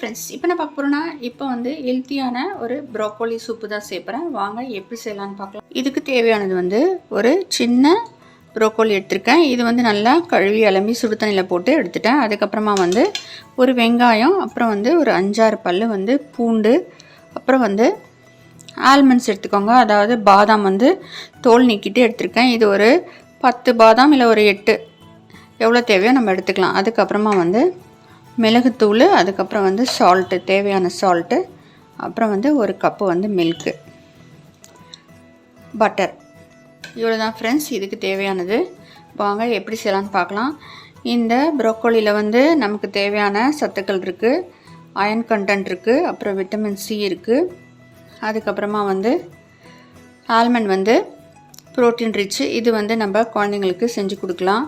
Friends, இப்போ நான் பார்க்க போகிறேன்னா இப்போ வந்து ஹெல்த்தியான ஒரு ப்ரோக்கோலி சூப்பு தான் சேர்ப்பேன். வாங்க எப்படி செய்யலான்னு பார்க்கலாம். இதுக்கு தேவையானது வந்து ஒரு சின்ன ப்ரோக்கோலி எடுத்திருக்கேன். இது வந்து நல்லா கழுவி அலம்பி சுடு தண்ணியில் போட்டு எடுத்துட்டேன். அதுக்கப்புறமா வந்து ஒரு வெங்காயம், அப்புறம் வந்து ஒரு 5-6 பல் வந்து பூண்டு, அப்புறம் வந்து ஆல்மண்ட்ஸ் எடுத்துக்கோங்க. அதாவது பாதாம் வந்து தோல் நீக்கிட்டு எடுத்திருக்கேன். இது ஒரு 10 பாதாம் இல்லை ஒரு 8 எவ்வளோ தேவையோ நம்ம எடுத்துக்கலாம். அதுக்கப்புறமா வந்து மிளகுத்தூள், அதுக்கப்புறம் வந்து சால்ட்டு, தேவையான சால்ட்டு, அப்புறம் வந்து ஒரு கப்பு வந்து மில்க்கு, பட்டர். இவ்வளோ தான் ஃப்ரெண்ட்ஸ் இதுக்கு தேவையானது. வாங்க எப்படி செய்யலான்னு பார்க்கலாம். இந்த ப்ரோக்கோலியில் வந்து நமக்கு தேவையான சத்துக்கள் இருக்குது, அயன் கண்டென்ட் இருக்குது, அப்புறம் விட்டமின் சி இருக்குது. அதுக்கப்புறமா வந்து ஆல்மண்ட் வந்து ப்ரோட்டீன் ரிச்சு. இது வந்து நம்ம குழந்தைங்களுக்கு செஞ்சு கொடுக்கலாம்.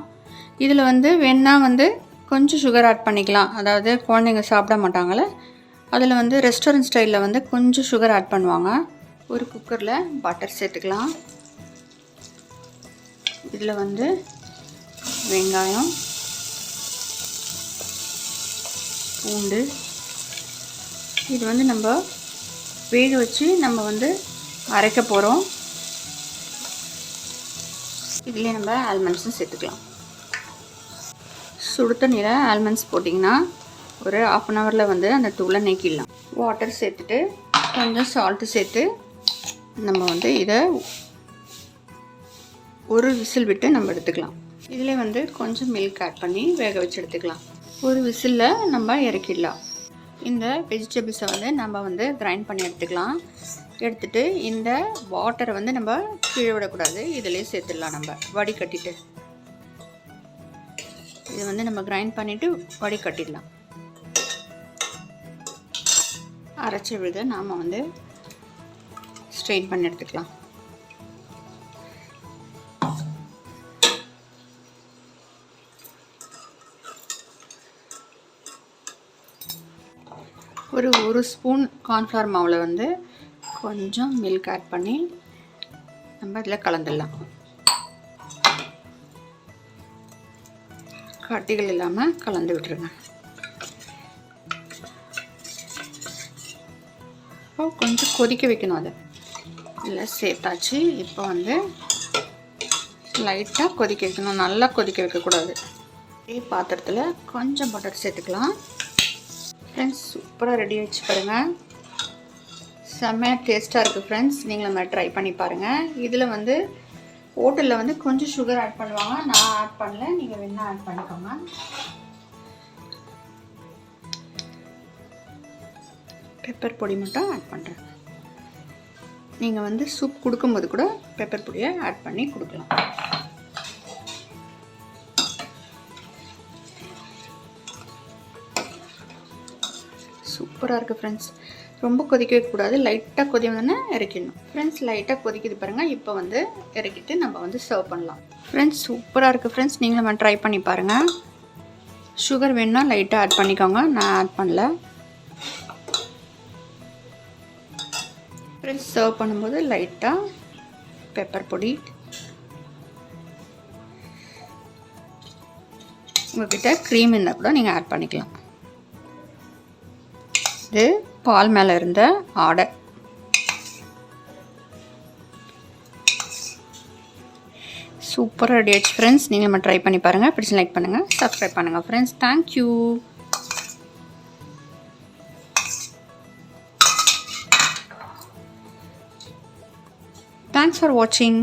இதில் வந்து வேணால் வந்து கொஞ்சம் சுகர் ஆட் பண்ணிக்கலாம். அதாவது குழந்தைங்க சாப்பிட மாட்டாங்களே, அதில் வந்து ரெஸ்டாரண்ட் ஸ்டைலில் வந்து கொஞ்சம் சுகர் ஆட் பண்ணுவாங்க. ஒரு குக்கரில் பட்டர் சேர்த்துக்கலாம். இதில் வந்து வெங்காயம், பூண்டு, இது வந்து நம்ம வேக வச்சு நம்ம வந்து அரைக்க போகிறோம். இதுலேயே நம்ம ஆல்மண்ட்ஸும் சேர்த்துக்கலாம். சுடு தண்ணியில் ஆல்மண்ட்ஸ் போட்டிங்கன்னா ஒரு 1/2 ஹவரில் வந்து அந்த தூளை நீக்கிடலாம். வாட்டர் சேர்த்துட்டு கொஞ்சம் சால்ட்டு சேர்த்து நம்ம வந்து இதை ஒரு விசில் விட்டு நம்ம எடுத்துக்கலாம். இதில் வந்து கொஞ்சம் மில்க் ஆட் பண்ணி வேக வச்சு எடுத்துக்கலாம். ஒரு விசிலில் நம்ம இறக்கிடலாம். இந்த வெஜிடபிள்ஸை வந்து நம்ம வந்து கிரைண்ட் பண்ணி எடுத்துக்கலாம். எடுத்துகிட்டு இந்த வாட்டரை வந்து நம்ம கீழே விடக்கூடாது, இதிலே சேர்த்துடலாம். நம்ம வடிகட்டிட்டு இது வந்து நம்ம கிரைண்ட் பண்ணிவிட்டு வடிகட்டிடலாம். அரைச்சி விழுத நாம் வந்து ஸ்ட்ரெயின் பண்ணி எடுத்துக்கலாம். ஒரு ஸ்பூன் கார்ன்ஃப்ளவர் மாவில் வந்து கொஞ்சம் மில்க் ஆட் பண்ணி நம்ம இதில் கலந்துடலாம். கட்டிகள் இல்லாமல் கலந்து விட்டுருங்க. இப்போ கொஞ்சம் கொதிக்க வைக்கணும். அதை இல்லை சேர்த்தாச்சு. இப்போ வந்து லைட்டாக கொதிக்க வைக்கணும், நல்லா கொதிக்க வைக்கக்கூடாது. இதே பாத்திரத்தில் கொஞ்சம் பட்டர் சேர்த்துக்கலாம். ஃப்ரெண்ட்ஸ், சூப்பராக ரெடி ஆகிடுச்சு பாருங்கள். செம்மையாக டேஸ்ட்டாக இருக்குது ஃப்ரெண்ட்ஸ். நீங்கள் நம்ம ட்ரை பண்ணி பாருங்கள். இதில் வந்து ஹோட்டலில் வந்து கொஞ்சம் சுகர் ஆட் பண்ணுவாங்க, நான் ஆட் பண்ணல, நீங்கள் வேணால் ஆட் பண்ணிக்கோங்க. பெப்பர் பொடி மட்டும் ஆட் பண்ணுறேன். நீங்கள் வந்து சூப் கொடுக்கும்போது கூட பெப்பர் பொடியை ஆட் பண்ணி கொடுக்கலாம். சூப்பராக இருக்குது ஃப்ரெண்ட்ஸ். ரொம்ப கொதிக்க வைக்கக்கூடாது, லைட்டாக கொதி வந்தோன்னே இறக்கிடணும். ஃப்ரெண்ட்ஸ், லைட்டாக கொதிக்குது பாருங்கள். இப்போ வந்து இறக்கிட்டு நம்ம வந்து சர்வ் பண்ணலாம். ஃப்ரெண்ட்ஸ், சூப்பராக இருக்குது ஃப்ரெண்ட்ஸ். நீங்களும் நம்ம ட்ரை பண்ணி பாருங்கள். சுகர் வேணுன்னா லைட்டாக ஆட் பண்ணிக்கோங்க, நான் ஆட் பண்ணல. ஃப்ரெண்ட்ஸ், சர்வ் பண்ணும்போது லைட்டாக பெப்பர் பொடி, உங்கள்கிட்ட க்ரீம் இருந்தால் கூட நீங்கள் ஆட் பண்ணிக்கலாம். இது பால் மேலே இருந்த ஆடை. சூப்பராக ரெடி ஆயிடுச்சு ஃப்ரெண்ட்ஸ். நீங்கள் நம்ம ட்ரை பண்ணி பாருங்கள். பிடிச்சி லைக் பண்ணுங்கள், சப்ஸ்கிரைப் பண்ணுங்கள் friends. Thank you. Thanks for watching.